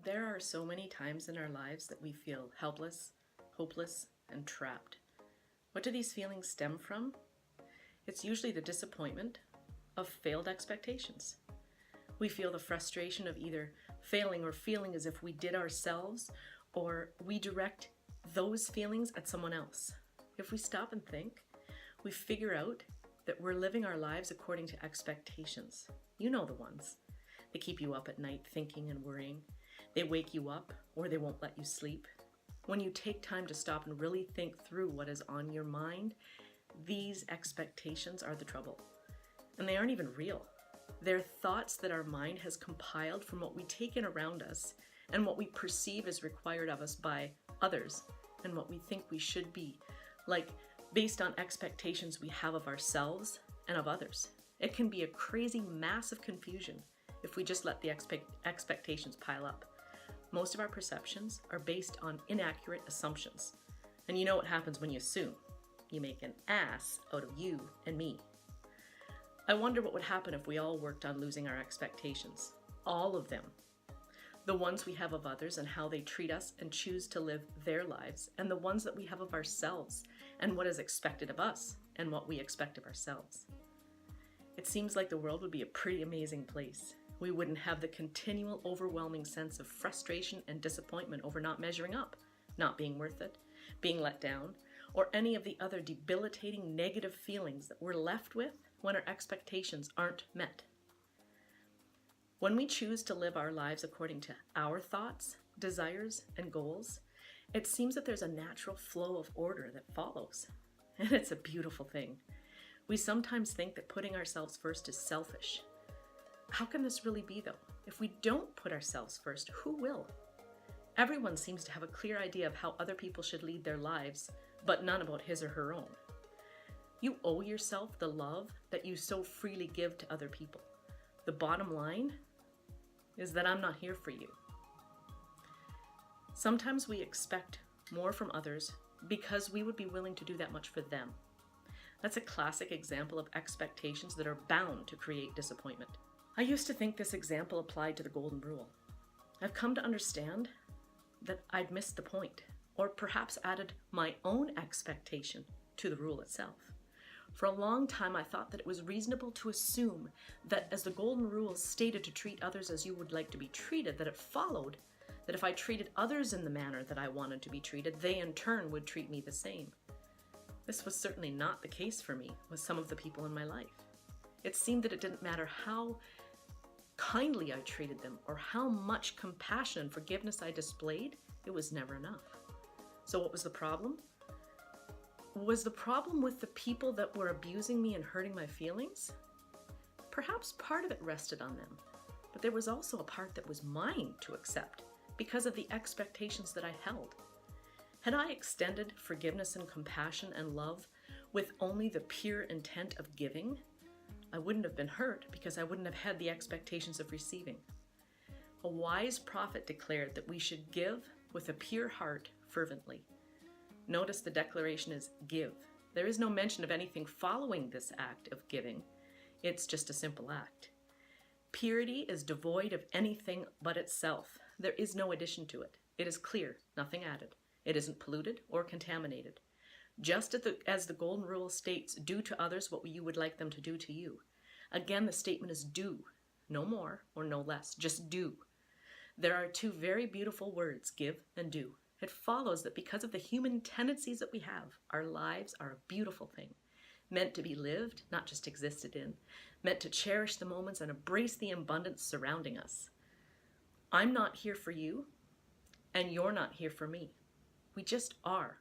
There are so many times in our lives that we feel helpless, hopeless, and trapped. What do these feelings stem from? It's usually the disappointment of failed expectations. We feel the frustration of either failing or feeling as if we did ourselves, or we direct those feelings at someone else. If we stop and think, we figure out that we're living our lives according to expectations. You know the ones. They keep you up at night thinking and worrying. They wake you up or they won't let you sleep. When you take time to stop and really think through what is on your mind, these expectations are the trouble. And they aren't even real. They're thoughts that our mind has compiled from what we take in around us and what we perceive as required of us by others and what we think we should be, like based on expectations we have of ourselves and of others. It can be a crazy, massive confusion if we just let the expectations pile up. Most of our perceptions are based on inaccurate assumptions. And you know what happens when you assume. You make an ass out of you and me. I wonder what would happen if we all worked on losing our expectations. All of them. The ones we have of others and how they treat us and choose to live their lives, and the ones that we have of ourselves and what is expected of us and what we expect of ourselves. It seems like the world would be a pretty amazing place. We wouldn't have the continual overwhelming sense of frustration and disappointment over not measuring up, not being worth it, being let down, or any of the other debilitating negative feelings that we're left with when our expectations aren't met. When we choose to live our lives according to our thoughts, desires, and goals, it seems that there's a natural flow of order that follows. And it's a beautiful thing. We sometimes think that putting ourselves first is selfish. How can this really be, though? If we don't put ourselves first, who will? Everyone seems to have a clear idea of how other people should lead their lives, but none about his or her own. You owe yourself the love that you so freely give to other people. The bottom line is that I'm not here for you. Sometimes we expect more from others because we would be willing to do that much for them. That's a classic example of expectations that are bound to create disappointment. I used to think this example applied to the golden rule. I've come to understand that I'd missed the point, or perhaps added my own expectation to the rule itself. For a long time, I thought that it was reasonable to assume that as the golden rule stated to treat others as you would like to be treated, that it followed that if I treated others in the manner that I wanted to be treated, they in turn would treat me the same. This was certainly not the case for me with some of the people in my life. It seemed that it didn't matter how kindly I treated them or how much compassion and forgiveness I displayed, it was never enough. So what was the problem? Was the problem with the people that were abusing me and hurting my feelings? Perhaps part of it rested on them, but there was also a part that was mine to accept because of the expectations that I held. Had I extended forgiveness and compassion and love with only the pure intent of giving, I wouldn't have been hurt because I wouldn't have had the expectations of receiving. A wise prophet declared that we should give with a pure heart fervently. Notice the declaration is give. There is no mention of anything following this act of giving. It's just a simple act. Purity is devoid of anything but itself. There is no addition to it. It is clear, nothing added. It isn't polluted or contaminated. Just as the golden rule states, do to others what you would like them to do to you. Again, the statement is do, no more or no less, just do. There are two very beautiful words, give and do. It follows that because of the human tendencies that we have, our lives are a beautiful thing, meant to be lived, not just existed in, meant to cherish the moments and embrace the abundance surrounding us. I'm not here for you, and you're not here for me. We just are.